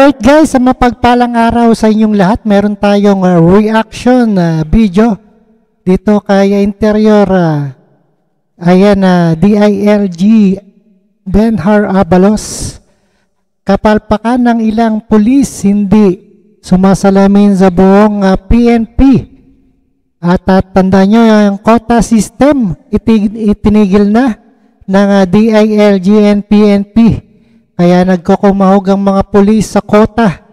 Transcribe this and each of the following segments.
Alright guys, sa mapagpalang araw sa inyong lahat, meron tayong reaction video dito kay Interior DILG Benhar Abalos. Kapalpakan ng ilang pulis hindi sumasalamin sa buong PNP. At tandaan nyo, yung quota system itinigil na ng DILG and PNP. Kaya nagkukumahog ang mga pulis sa kota.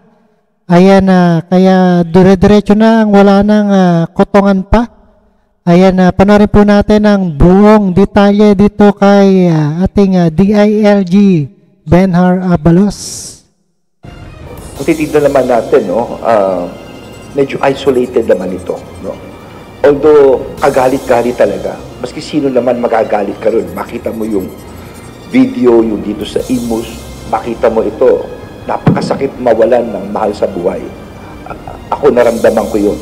Ayan, kaya dire-diretso na, wala nang kotongan pa. Ayan, panoorin po natin ang buong detalye dito kay ating DILG Benhar Abalos. Kung titignan naman natin, no, medyo isolated naman ito. No? Although, kagalit-galit talaga. Maski sino naman magagalit ka ron. Makita mo yung video, yung dito sa Imus, makita mo ito, napakasakit mawalan ng mahal sa buhay. Ako naramdaman ko yun.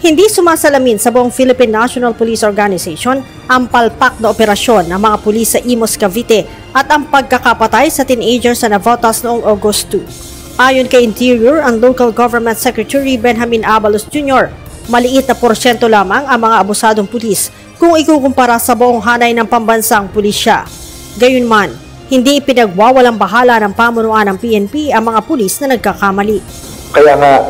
Hindi sumasalamin sa buong Philippine National Police Organization ang palpak na operasyon ng mga pulis sa Imus, Cavite at ang pagkakapatay sa teenager sa Navotas noong August 2. Ayon kay Interior and Local Government Secretary Benjamin Abalos Jr., maliit na porsyento lamang ang mga abusadong pulis kung ikukumpara sa buong hanay ng pambansang pulisya. Gayunman, hindi ipinagwawalang bahala ng pamunuan ng PNP ang mga pulis na nagkakamali. Kaya nga,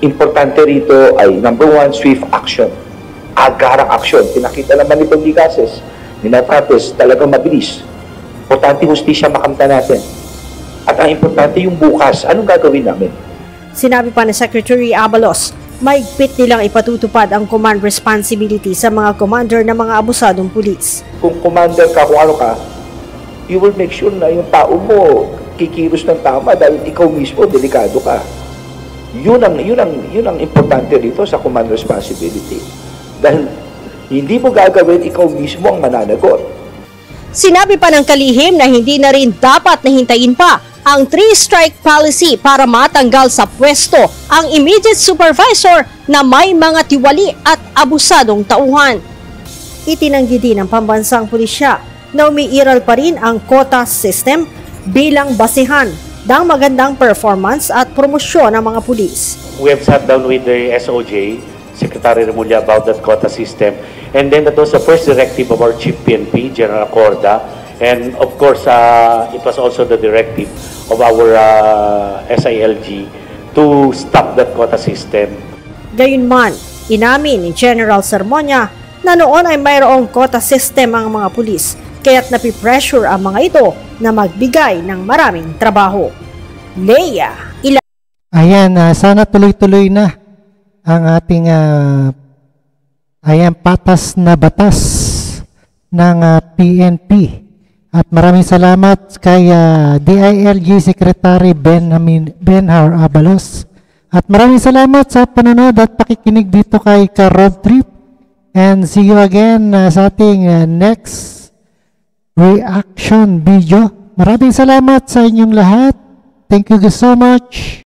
importante rito ay number one, swift action. Agarang action. Pinakita naman ni Bendigases, ni Natates, talagang mabilis. Importante hustisya makamta natin. At ang importante yung bukas, anong gagawin namin? Sinabi pa ni Secretary Abalos, mahigpit nilang ipatutupad ang command responsibility sa mga commander ng mga abusadong pulis. Kung commander ka, kung ano ka, you will make sure na yung tao mo kikilos ng tama dahil ikaw mismo, delikado ka. Yun ang importante dito sa command responsibility. Dahil hindi mo gagawin, ikaw mismo ang mananagot. Sinabi pa ng kalihim na hindi na rin dapat nahintayin pa ang 3-strike policy para matanggal sa pwesto ang immediate supervisor na may mga tiwali at abusadong tauhan. Itinanggi din ng pambansang pulisya na umiiral pa rin ang quota system bilang basihan ng magandang performance at promosyon ng mga pulis. We have sat down with the SOJ, Secretary Remulla, about that quota system. And then that was the first directive of our Chief PNP, General Corda. And of course, it was also the directive of our SILG to stop that quota system. Gayunman, inamin ni General Sermonia na noon ay mayroong quota system ang mga pulis, kaya't napipressure ang mga ito na magbigay ng maraming trabaho. Leia, Ayan, sana tuloy-tuloy na ang ating patas na batas ng PNP. At maraming salamat kay DILG Secretary Benhar Abalos. At maraming salamat sa panonood at pakikinig dito kay Road Trip. And see you again sa ating next reaction video. Maraming salamat sa inyong lahat. Thank you so much.